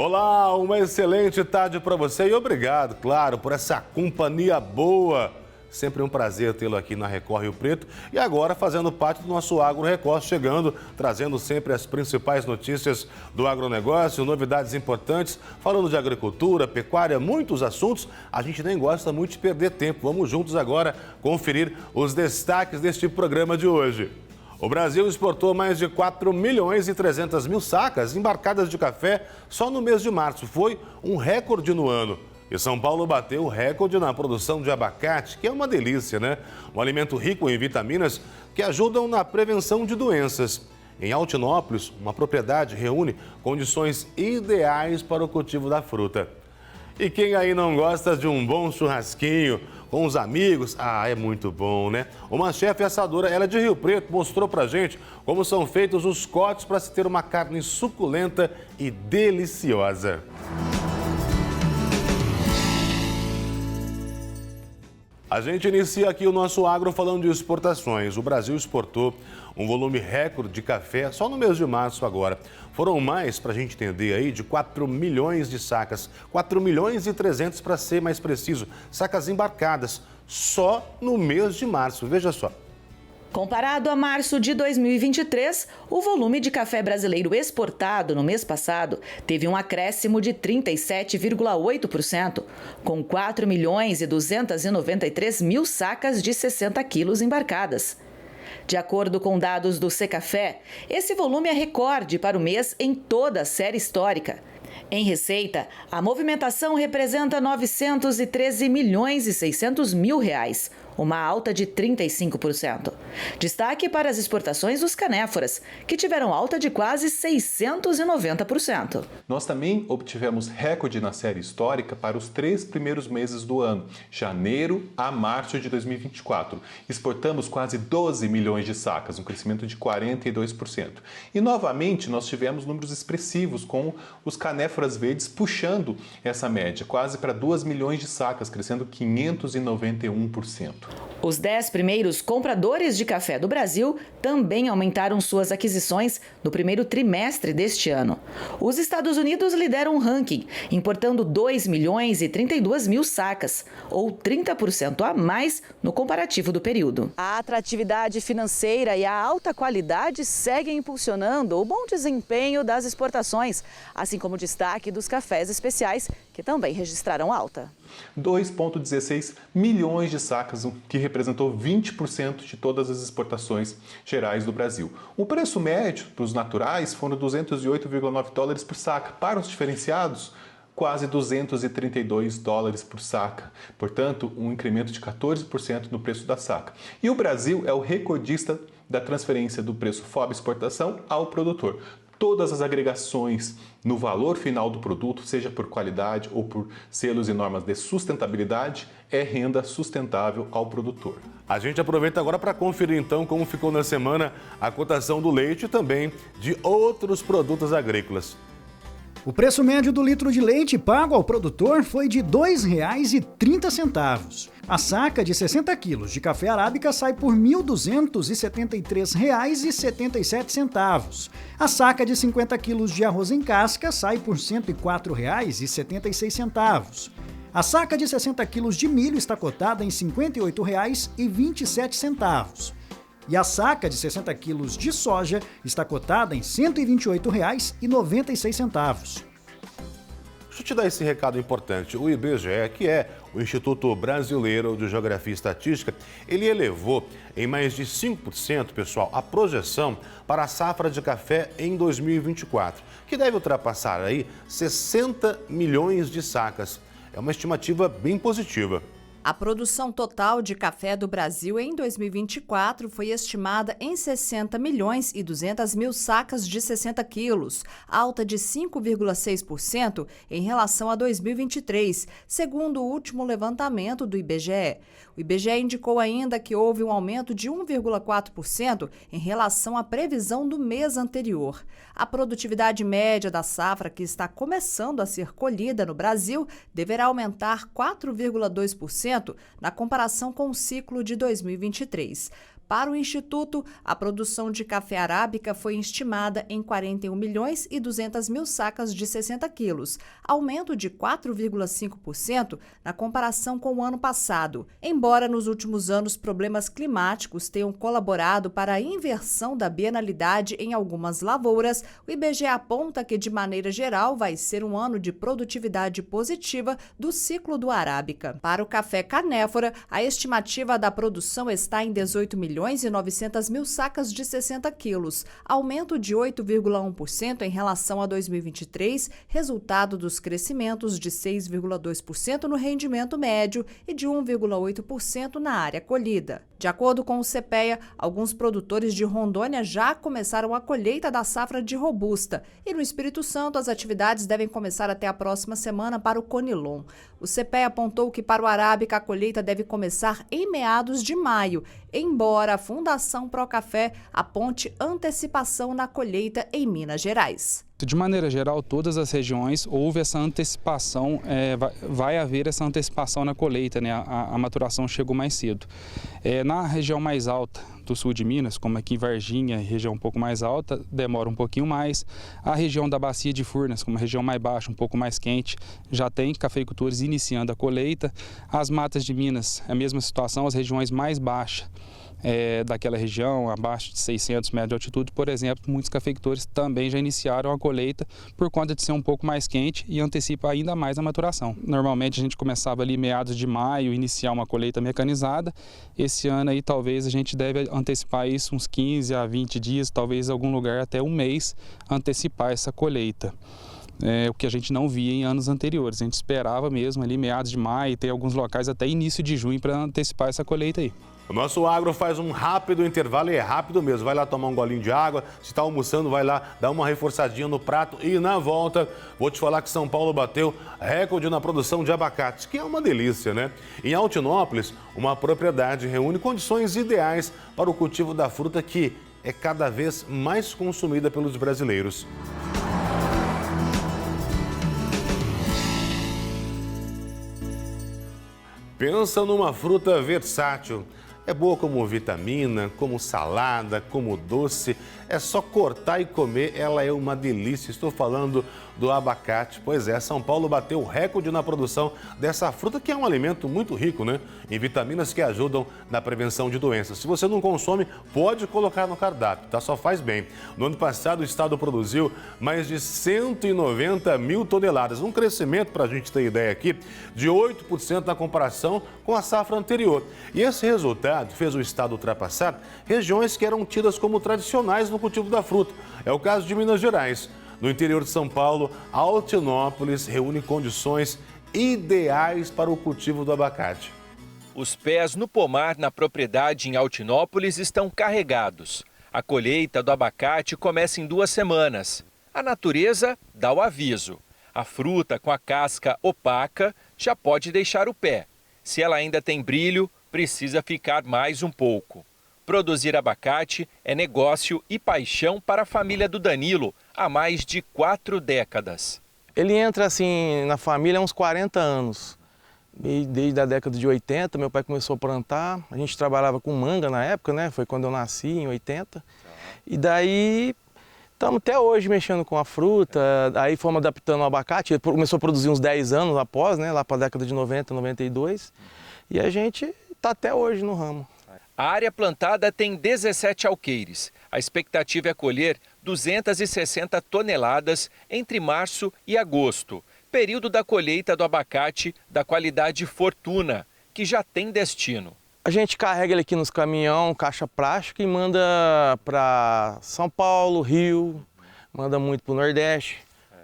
Olá, uma excelente tarde para você e obrigado, claro, por essa companhia boa. Sempre um prazer tê-lo aqui na Record Rio Preto e agora fazendo parte do nosso Agro Record, chegando, trazendo sempre as principais notícias do agronegócio, novidades importantes, falando de agricultura, pecuária, muitos assuntos. A gente nem gosta muito de perder tempo. Vamos juntos agora conferir os destaques deste programa de hoje. O Brasil exportou mais de 4 milhões e 300 mil sacas embarcadas de café só no mês de março. Foi um recorde no ano. E São Paulo bateu o recorde na produção de abacate, que é uma delícia, né? Um alimento rico em vitaminas que ajudam na prevenção de doenças. Em Altinópolis, uma propriedade reúne condições ideais para o cultivo da fruta. E quem aí não gosta de um bom churrasquinho com os amigos? Ah, é muito bom, né? Uma chefe assadora, ela é de Rio Preto, mostrou pra gente como são feitos os cortes para se ter uma carne suculenta e deliciosa. A gente inicia aqui o nosso agro falando de exportações. O Brasil exportou um volume recorde de café só no mês de março agora. Foram mais, para a gente entender aí, de 4 milhões de sacas. 4 milhões e 300 para ser mais preciso. Sacas embarcadas só no mês de março. Veja só. Comparado a março de 2023, o volume de café brasileiro exportado no mês passado teve um acréscimo de 37,8%, com 4 milhões e 293 mil sacas de 60 quilos embarcadas. De acordo com dados do Secafé, esse volume é recorde para o mês em toda a série histórica. Em receita, a movimentação representa 913 milhões e 600 mil reais, uma alta de 35%. Destaque para as exportações dos canéforas, que tiveram alta de quase 690%. Nós também obtivemos recorde na série histórica para os 3 primeiros meses do ano, janeiro a março de 2024. Exportamos quase 12 milhões de sacas, um crescimento de 42%. E novamente nós tivemos números expressivos com os canéforas verdes puxando essa média, quase para 2 milhões de sacas, crescendo 591%. Os 10 primeiros compradores de café do Brasil também aumentaram suas aquisições no primeiro trimestre deste ano. Os Estados Unidos lideram o ranking, importando 2 milhões e 32 mil sacas, ou 30% a mais no comparativo do período. A atratividade financeira e a alta qualidade seguem impulsionando o bom desempenho das exportações, assim como o destaque dos cafés especiais, que também registraram alta. 2,16 milhões de sacas, que representou 20% de todas as exportações gerais do Brasil. O preço médio para os naturais foram 208,9 dólares por saca. Para os diferenciados, quase 232 dólares por saca. Portanto, um incremento de 14% no preço da saca. E o Brasil é o recordista da transferência do preço FOB exportação ao produtor. Todas as agregações no valor final do produto, seja por qualidade ou por selos e normas de sustentabilidade, é renda sustentável ao produtor. A gente aproveita agora para conferir então como ficou na semana a cotação do leite e também de outros produtos agrícolas. O preço médio do litro de leite pago ao produtor foi de R$ 2,30. A saca de 60 quilos de café arábica sai por R$ 1.273,77. A saca de 50 quilos de arroz em casca sai por R$ 104,76. A saca de 60 quilos de milho está cotada em R$ 58,27. E a saca de 60 quilos de soja está cotada em R$ 128,96. Deixa eu te dar esse recado importante. O IBGE, que é o Instituto Brasileiro de Geografia e Estatística, ele elevou em mais de 5%, pessoal, a projeção para a safra de café em 2024, que deve ultrapassar aí 60 milhões de sacas. É uma estimativa bem positiva. A produção total de café do Brasil em 2024 foi estimada em 60 milhões e 200 mil sacas de 60 quilos, alta de 5,6% em relação a 2023, segundo o último levantamento do IBGE. O IBGE indicou ainda que houve um aumento de 1,4% em relação à previsão do mês anterior. A produtividade média da safra, que está começando a ser colhida no Brasil, deverá aumentar 4,2% na comparação com o ciclo de 2023. Para o Instituto, a produção de café arábica foi estimada em 41.200.000 sacas de 60 quilos, aumento de 4,5% na comparação com o ano passado. Embora nos últimos anos problemas climáticos tenham colaborado para a inversão da bienalidade em algumas lavouras, o IBGE aponta que, de maneira geral, vai ser um ano de produtividade positiva do ciclo do arábica. Para o café canéfora, a estimativa da produção está em 18.900.000 sacas de 60 quilos, aumento de 8,1% em relação a 2023, resultado dos crescimentos de 6,2% no rendimento médio e de 1,8% na área colhida. De acordo com o CPEA, alguns produtores de Rondônia já começaram a colheita da safra de robusta e no Espírito Santo as atividades devem começar até a próxima semana para o Conilon. O CPEA apontou que para o arábica a colheita deve começar em meados de maio, embora a Fundação Procafé aponte antecipação na colheita em Minas Gerais. De maneira geral, todas as regiões houve essa antecipação, vai haver essa antecipação na colheita, né? A maturação chegou mais cedo. Na região mais alta do sul de Minas, como aqui em Varginha, região um pouco mais alta, demora um pouquinho mais. A região da Bacia de Furnas, como a região mais baixa, um pouco mais quente, já tem cafeicultores iniciando a colheita. As matas de Minas, a mesma situação, as regiões mais baixas daquela região, abaixo de 600 metros de altitude, por exemplo, muitos cafeicultores também já iniciaram a colheita por conta de ser um pouco mais quente e antecipa ainda mais a maturação. Normalmente a gente começava ali meados de maio, iniciar uma colheita mecanizada. Esse ano aí talvez a gente deve antecipar isso uns 15 a 20 dias, talvez em algum lugar até um mês, antecipar essa colheita. O que a gente não via em anos anteriores. A gente esperava mesmo ali meados de maio, tem alguns locais até início de junho para antecipar essa colheita aí. O nosso agro faz um rápido intervalo e é rápido mesmo. Vai lá tomar um golinho de água, se está almoçando, vai lá dar uma reforçadinha no prato e na volta vou te falar que São Paulo bateu recorde na produção de abacate, que é uma delícia, né? Em Altinópolis, uma propriedade reúne condições ideais para o cultivo da fruta que é cada vez mais consumida pelos brasileiros. Pensa numa fruta versátil. É boa como vitamina, como salada, como doce. É só cortar e comer, ela é uma delícia. Estou falando do abacate. Pois é, São Paulo bateu o recorde na produção dessa fruta, que é um alimento muito rico, né? Em vitaminas que ajudam na prevenção de doenças. Se você não consome, pode colocar no cardápio, tá? Só faz bem. No ano passado, o estado produziu mais de 190 mil toneladas. Um crescimento, para a gente ter ideia aqui, de 8% na comparação com a safra anterior. E esse resultado fez o estado ultrapassar regiões que eram tidas como tradicionais no cultivo da fruta. É o caso de Minas Gerais. No interior de São Paulo, Altinópolis reúne condições ideais para o cultivo do abacate. Os pés no pomar na propriedade em Altinópolis estão carregados. A colheita do abacate começa em 2 semanas. A natureza dá o aviso. A fruta com a casca opaca já pode deixar o pé. Se ela ainda tem brilho, precisa ficar mais um pouco. Produzir abacate é negócio e paixão para a família do Danilo há mais de 4 décadas. Ele entra assim na família há uns 40 anos. E desde a década de 80, meu pai começou a plantar. A gente trabalhava com manga na época, né? Foi quando eu nasci, em 80. E daí estamos até hoje mexendo com a fruta. Aí fomos adaptando o abacate. Ele começou a produzir uns 10 anos após, né? Lá para a década de 90, 92. E a gente está até hoje no ramo. A área plantada tem 17 alqueires. A expectativa é colher 260 toneladas entre março e agosto, período da colheita do abacate da qualidade Fortuna, que já tem destino. A gente carrega ele aqui nos caminhão, caixa plástica, e manda para São Paulo, Rio, manda muito para o Nordeste,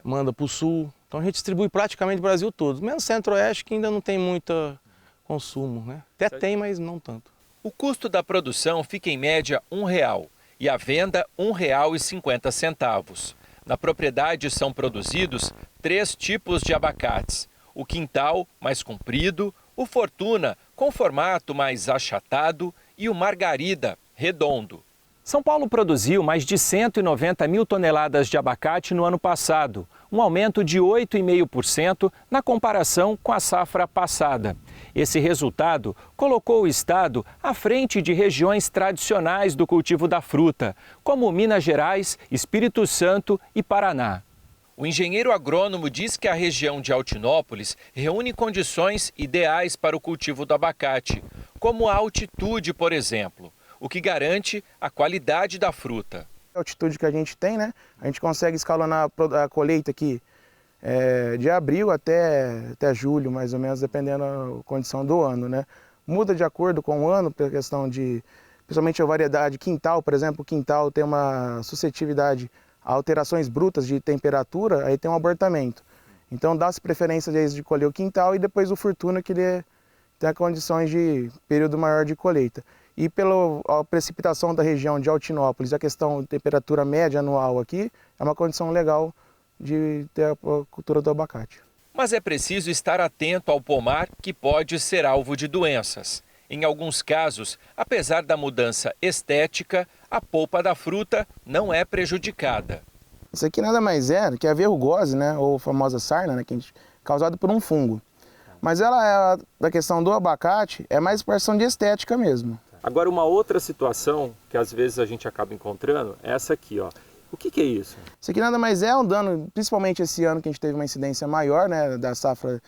manda para o Sul. Então a gente distribui praticamente o Brasil todo, menos Centro-Oeste, que ainda não tem muito consumo, né? Até tem, mas não tanto. O custo da produção fica em média R$1 e a venda R$1,50. Na propriedade são produzidos 3 tipos de abacates. O quintal, mais comprido, o Fortuna, com formato mais achatado, e o Margarida, redondo. São Paulo produziu mais de 190 mil toneladas de abacate no ano passado, um aumento de 8,5% na comparação com a safra passada. Esse resultado colocou o estado à frente de regiões tradicionais do cultivo da fruta, como Minas Gerais, Espírito Santo e Paraná. O engenheiro agrônomo diz que a região de Altinópolis reúne condições ideais para o cultivo do abacate, como a altitude, por exemplo, o que garante a qualidade da fruta. A altitude que a gente tem, né? A gente consegue escalonar a colheita aqui de abril até julho, mais ou menos, dependendo da condição do ano, né? Muda de acordo com o ano, pela questão de, principalmente a variedade quintal, por exemplo, o quintal tem uma suscetibilidade a alterações brutas de temperatura, aí tem um abortamento. Então dá-se preferência de colher o quintal e depois o fortuna, que ele tem condições de período maior de colheita. E pela precipitação da região de Altinópolis, a questão de temperatura média anual aqui, é uma condição legal de ter a cultura do abacate. Mas é preciso estar atento ao pomar, que pode ser alvo de doenças. Em alguns casos, apesar da mudança estética, a polpa da fruta não é prejudicada. Isso aqui nada mais é que a verrugose, né, ou famosa sarna, né, causada por um fungo. Mas ela, da questão do abacate, é mais questão de estética mesmo. Agora, uma outra situação que às vezes a gente acaba encontrando é essa aqui, ó. O que é isso? Isso aqui nada mais é um dano, principalmente esse ano que a gente teve uma incidência maior, né, da safra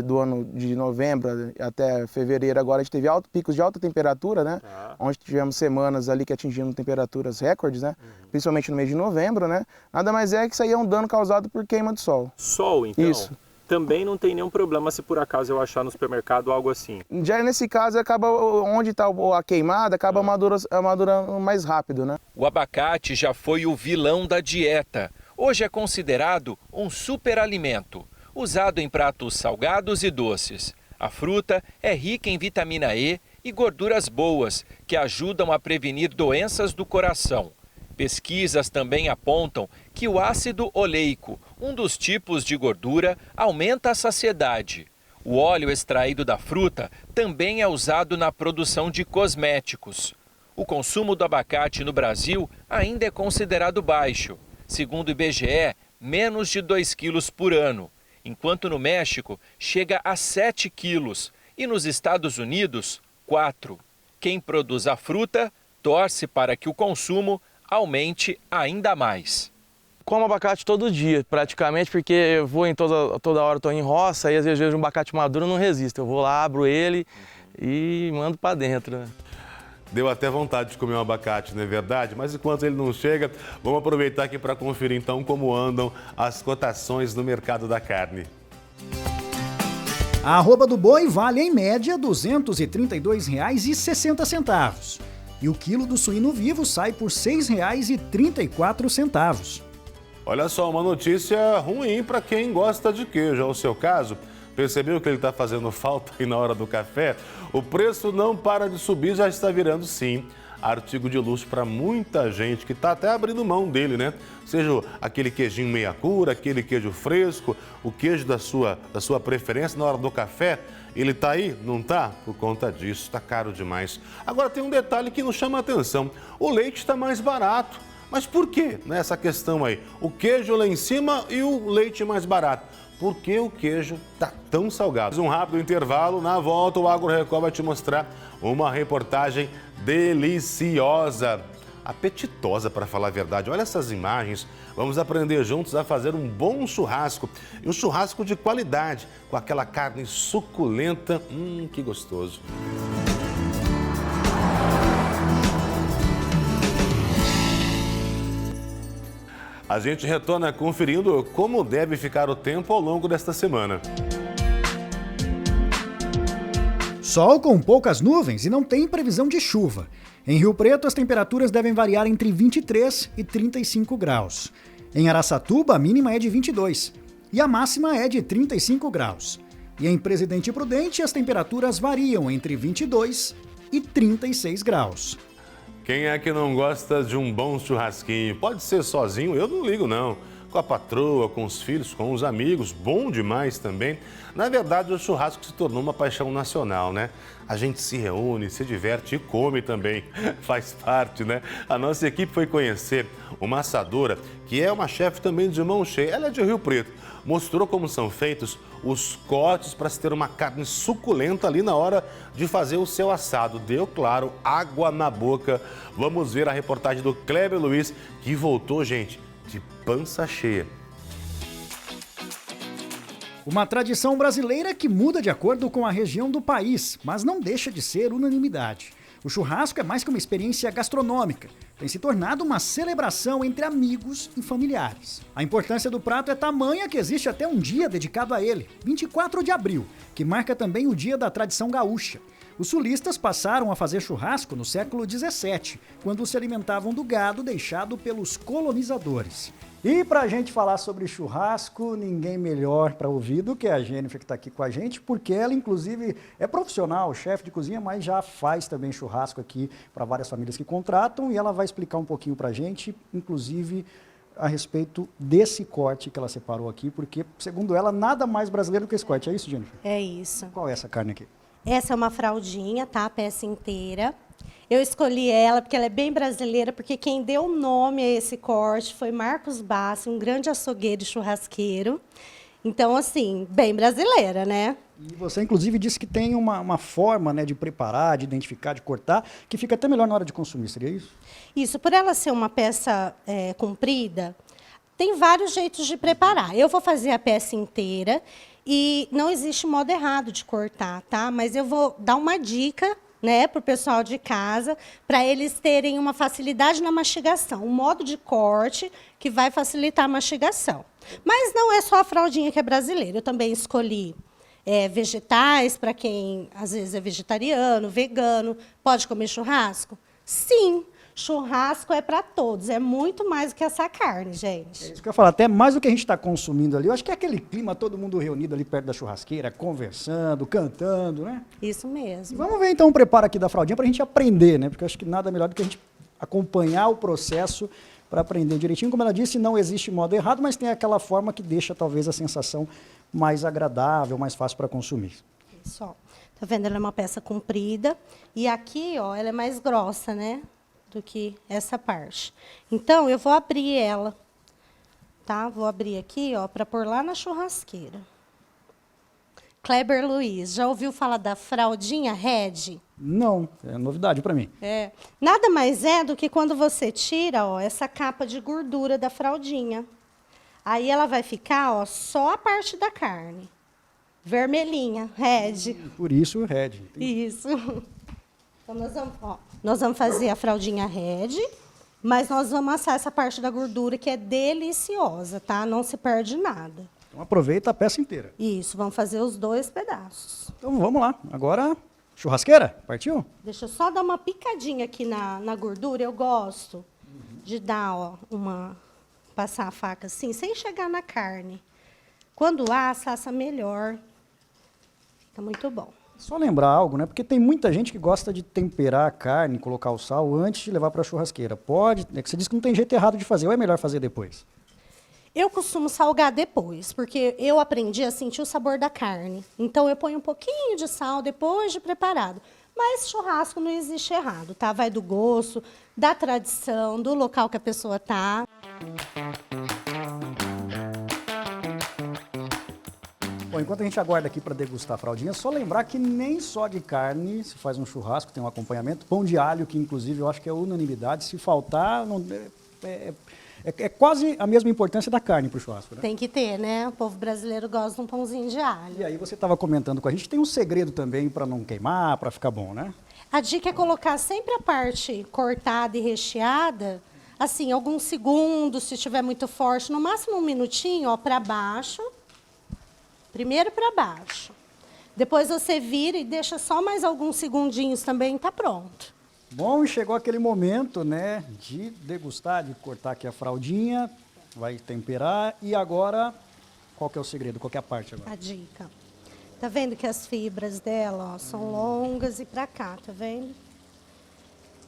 do ano de novembro até fevereiro. Agora a gente teve picos de alta temperatura, né, onde tivemos semanas ali que atingimos temperaturas recordes, né, principalmente no mês de novembro, né. Nada mais é que isso aí é um dano causado por queima do sol. Sol, então? Isso. Também não tem nenhum problema se por acaso eu achar no supermercado algo assim? Já nesse caso, acaba onde está a queimada, acaba madurando mais rápido, né? O abacate já foi o vilão da dieta. Hoje é considerado um superalimento, usado em pratos salgados e doces. A fruta é rica em vitamina E e gorduras boas, que ajudam a prevenir doenças do coração. Pesquisas também apontam que o ácido oleico, um dos tipos de gordura, aumenta a saciedade. O óleo extraído da fruta também é usado na produção de cosméticos. O consumo do abacate no Brasil ainda é considerado baixo. Segundo o IBGE, menos de 2 quilos por ano, enquanto no México chega a 7 quilos e nos Estados Unidos, 4. Quem produz a fruta torce para que o consumo aumente ainda mais. Como abacate todo dia, praticamente, porque eu vou em toda hora, estou em roça, e às vezes vejo um abacate maduro, eu não resisto. Eu vou lá, abro ele e mando para dentro, né? Deu até vontade de comer um abacate, não é verdade? Mas enquanto ele não chega, vamos aproveitar aqui para conferir então como andam as cotações no mercado da carne. A arroba do boi vale em média R$ 232,60. E o quilo do suíno vivo sai por R$ 6,34. Olha só, uma notícia ruim para quem gosta de queijo. É o seu caso? Percebeu que ele está fazendo falta aí na hora do café? O preço não para de subir, já está virando, sim, artigo de luxo para muita gente que está até abrindo mão dele, né? Seja aquele queijinho meia cura, aquele queijo fresco, o queijo da sua preferência na hora do café. Ele está aí? Não está? Por conta disso, está caro demais. Agora tem um detalhe que nos chama a atenção. O leite está mais barato. Mas por quê? Nessa questão aí. O queijo lá em cima e o leite mais barato. Por que o queijo está tão salgado? Um rápido intervalo. Na volta, o Agro Record vai te mostrar uma reportagem deliciosa. Apetitosa, para falar a verdade. Olha essas imagens. Vamos aprender juntos a fazer um bom churrasco. E um churrasco de qualidade, com aquela carne suculenta. Que gostoso. A gente retorna conferindo como deve ficar o tempo ao longo desta semana. Sol com poucas nuvens e não tem previsão de chuva. Em Rio Preto, as temperaturas devem variar entre 23 e 35 graus. Em Araçatuba, a mínima é de 22 e a máxima é de 35 graus. E em Presidente Prudente, as temperaturas variam entre 22 e 36 graus. Quem é que não gosta de um bom churrasquinho? Pode ser sozinho, eu não ligo não. com a patroa, com os filhos, com os amigos, bom demais também. Na verdade, o churrasco se tornou uma paixão nacional, né? A gente se reúne, se diverte e come também, faz parte, né? A nossa equipe foi conhecer uma assadora, que é uma chefe também de mão cheia, ela é de Rio Preto. Mostrou como são feitos os cortes para se ter uma carne suculenta ali na hora de fazer o seu assado. Deu, claro, água na boca. Vamos ver a reportagem do Kleber Luiz, que voltou, gente, de pança cheia. Uma tradição brasileira que muda de acordo com a região do país, mas não deixa de ser unanimidade. O churrasco é mais que uma experiência gastronômica, tem se tornado uma celebração entre amigos e familiares. A importância do prato é tamanha que existe até um dia dedicado a ele, 24 de abril, que marca também o dia da tradição gaúcha. Os sulistas passaram a fazer churrasco no século 17, quando se alimentavam do gado deixado pelos colonizadores. E para a gente falar sobre churrasco, ninguém melhor para ouvir do que a Jennifer que está aqui com a gente, porque ela, inclusive, é profissional, chefe de cozinha, mas já faz também churrasco aqui para várias famílias que contratam, e ela vai explicar um pouquinho para a gente, inclusive, a respeito desse corte que ela separou aqui, porque, segundo ela, nada mais brasileiro que esse corte. É isso, Jennifer? É isso. Qual é essa carne aqui? Essa é uma fraldinha, tá? A peça inteira. Eu escolhi ela porque ela é bem brasileira, porque quem deu o nome a esse corte foi Marcos Bassi, um grande açougueiro e churrasqueiro. Então, assim, bem brasileira, né? E você, inclusive, disse que tem uma forma, né, de preparar, de identificar, de cortar, que fica até melhor na hora de consumir, seria isso? Isso, por ela ser uma peça comprida, tem vários jeitos de preparar. Eu vou fazer a peça inteira e não existe modo errado de cortar, tá? Mas eu vou dar uma dica, né, para o pessoal de casa, para eles terem uma facilidade na mastigação, um modo de corte que vai facilitar a mastigação. Mas não é só a fraldinha que é brasileira, eu também escolhi vegetais, para quem às vezes é vegetariano, vegano. Pode comer churrasco? Sim, churrasco é para todos, é muito mais do que essa carne, gente. É isso que eu ia falar, até mais do que a gente está consumindo ali. Eu acho que é aquele clima, todo mundo reunido ali perto da churrasqueira, conversando, cantando, né? Isso mesmo. E vamos ver então o preparo aqui da fraldinha para a gente aprender, né? Porque eu acho que nada melhor do que a gente acompanhar o processo para aprender direitinho. Como ela disse, não existe modo errado, mas tem aquela forma que deixa talvez a sensação mais agradável, mais fácil para consumir. Isso, ó. Tá vendo? Ela é uma peça comprida e aqui, ó, ela é mais grossa, né? Do que essa parte. Então, eu vou abrir ela, tá? Vou abrir aqui, ó, para pôr lá na churrasqueira. Kleber Luiz, já ouviu falar da fraldinha Red? Não, é novidade para mim. É. Nada mais é do que quando você tira, ó, essa capa de gordura da fraldinha. Aí ela vai ficar, ó, só a parte da carne. Vermelhinha, Red. Por isso o Red. Isso. Então, nós vamos fazer a fraldinha Red, mas nós vamos assar essa parte da gordura que é deliciosa, tá? Não se perde nada. Então aproveita a peça inteira. Isso, vamos fazer os 2 pedaços. Então vamos lá. Agora, churrasqueira, partiu? Deixa eu só dar uma picadinha aqui na gordura. Eu gosto de dar, ó, passar a faca assim, sem chegar na carne. Quando assa melhor. Fica muito bom. Só lembrar algo, né? Porque tem muita gente que gosta de temperar a carne, colocar o sal antes de levar para a churrasqueira. Pode, é que você disse que não tem jeito errado de fazer, ou é melhor fazer depois? Eu costumo salgar depois, porque eu aprendi a sentir o sabor da carne. Então, eu ponho um pouquinho de sal depois de preparado. Mas churrasco não existe errado, tá? Vai do gosto, da tradição, do local que a pessoa tá. Bom, enquanto a gente aguarda aqui para degustar a fraldinha, só lembrar que nem só de carne se faz um churrasco, tem um acompanhamento. Pão de alho, que inclusive eu acho que é unanimidade. Se faltar, é quase a mesma importância da carne para o churrasco, né? Tem que ter, né? O povo brasileiro gosta de um pãozinho de alho. E aí você estava comentando com a gente, tem um segredo também para não queimar, para ficar bom, né? A dica é colocar sempre a parte cortada e recheada, assim, alguns segundos, se estiver muito forte, no máximo 1 minutinho, ó, para baixo. Primeiro para baixo. Depois você vira e deixa só mais alguns segundinhos também, tá pronto. Bom, e chegou aquele momento, né, de degustar, de cortar aqui a fraldinha, vai temperar. E agora, qual que é o segredo? Qual que é a parte agora? A dica. Tá vendo que as fibras dela, ó, são longas e para cá, tá vendo?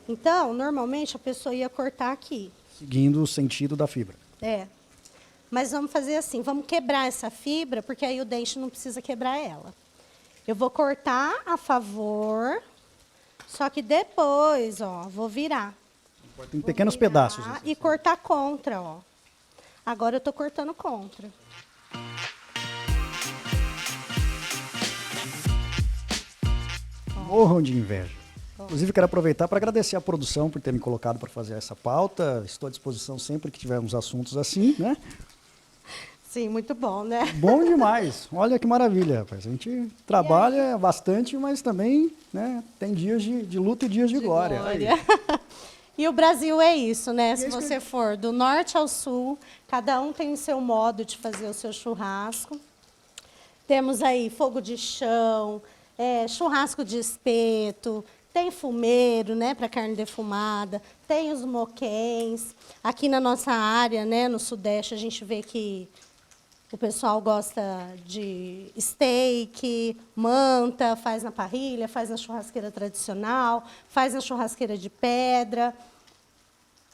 Então, normalmente a pessoa ia cortar aqui. Seguindo o sentido da fibra. É. Mas vamos fazer assim, vamos quebrar essa fibra, porque aí o dente não precisa quebrar ela. Eu vou cortar a favor, só que depois, ó, vou virar. Em pequenos pedaços. E cortar contra, ó. Agora eu tô cortando contra. Morram de inveja. Inclusive, quero aproveitar para agradecer a produção por ter me colocado para fazer essa pauta. Estou à disposição sempre que tivermos assuntos assim, né? Sim, muito bom, né? Bom demais. Olha que maravilha, rapaz. A gente trabalha bastante, mas também, né, tem dias de luta e dias de glória. E o Brasil é isso, né? Se você for do norte ao sul, cada um tem o seu modo de fazer o seu churrasco. Temos aí fogo de chão, churrasco de espeto, tem fumeiro, né, para carne defumada, tem os moquéns. Aqui na nossa área, né, no Sudeste, a gente vê que o pessoal gosta de steak, manta, faz na parrilha, faz na churrasqueira tradicional, faz na churrasqueira de pedra.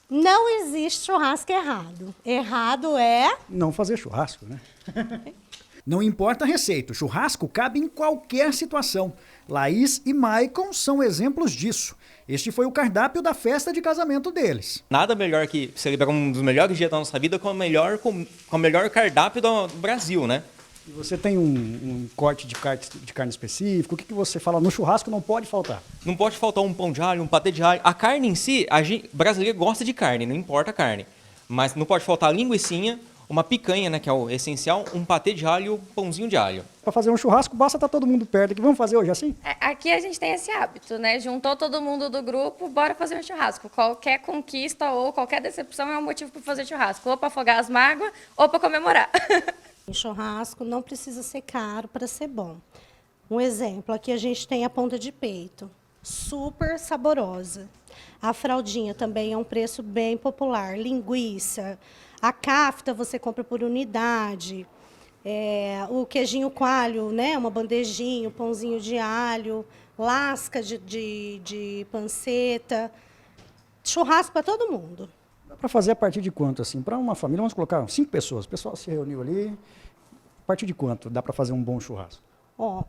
Não existe churrasco errado. Errado é... não fazer churrasco, né? Não importa a receita, o churrasco cabe em qualquer situação. Laís e Maicon são exemplos disso. Este foi o cardápio da festa de casamento deles. Nada melhor que celebrar um dos melhores dias da nossa vida com o melhor cardápio do Brasil, né? E você tem um corte de carne específico? O que você fala no churrasco não pode faltar? Não pode faltar um pão de alho, um patê de alho. A carne em si, brasileiro gosta de carne, não importa a carne. Mas não pode faltar a linguicinha, uma picanha, né, que é o essencial, um patê de alho, um pãozinho de alho. Para fazer um churrasco, basta estar todo mundo perto aqui. Vamos fazer hoje assim? Aqui a gente tem esse hábito, né? Juntou todo mundo do grupo, bora fazer um churrasco. Qualquer conquista ou qualquer decepção é um motivo para fazer churrasco. Ou para afogar as mágoas, ou para comemorar. Churrasco não precisa ser caro para ser bom. Um exemplo, aqui a gente tem a ponta de peito, super saborosa. A fraldinha também é um preço bem popular. Linguiça, a cafta você compra por unidade. O queijinho coalho, né? Uma bandejinha, um pãozinho de alho, lasca de panceta. Churrasco para todo mundo. Dá para fazer a partir de quanto, assim? Para uma família, vamos colocar 5 pessoas. O pessoal se reuniu ali. A partir de quanto dá para fazer um bom churrasco? Ó,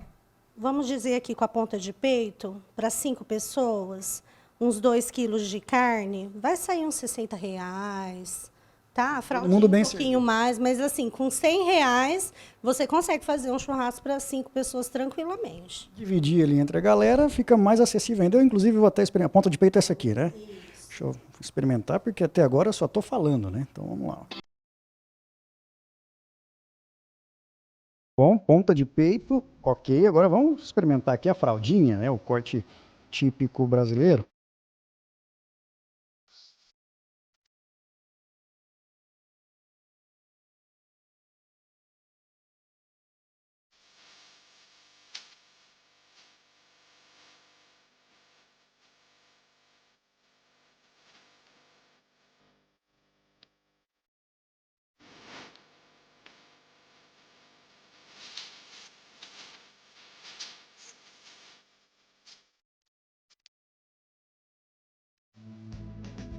vamos dizer aqui com a ponta de peito, para 5 pessoas, uns 2 quilos de carne, vai sair uns R$60. Tá? A fraldinha um pouquinho mais, mas assim, com R$100 você consegue fazer um churrasco para 5 pessoas tranquilamente. Dividir ali entre a galera fica mais acessível ainda. Eu, inclusive, vou até experimentar. A ponta de peito é essa aqui, né? Isso. Deixa eu experimentar, porque até agora eu só estou falando, né? Então, vamos lá. Bom, ponta de peito, ok. Agora vamos experimentar aqui a fraldinha, né? O corte típico brasileiro.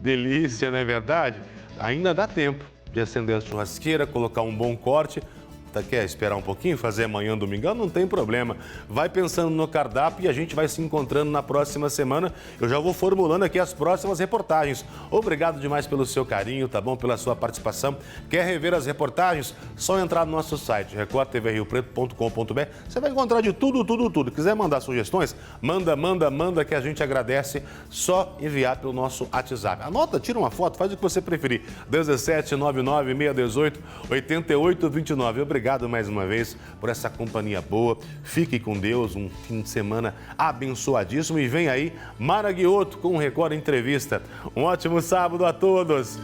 Delícia, não é verdade? Ainda dá tempo de acender a churrasqueira, colocar um bom corte. Quer esperar um pouquinho, fazer amanhã, domingão? Não tem problema. Vai pensando no cardápio e a gente vai se encontrando na próxima semana. Eu já vou formulando aqui as próximas reportagens. Obrigado demais pelo seu carinho, tá bom? Pela sua participação. Quer rever as reportagens? Só entrar no nosso site, recordtvriopreto.com.br. Você vai encontrar de tudo. Quiser mandar sugestões? Manda que a gente agradece. Só enviar pelo nosso WhatsApp. Anota, tira uma foto, faz o que você preferir. 17 99 618 8829. Obrigado mais uma vez por essa companhia boa. Fique com Deus, um fim de semana abençoadíssimo. E vem aí Mara Guiotto com o Record Entrevista. Um ótimo sábado a todos.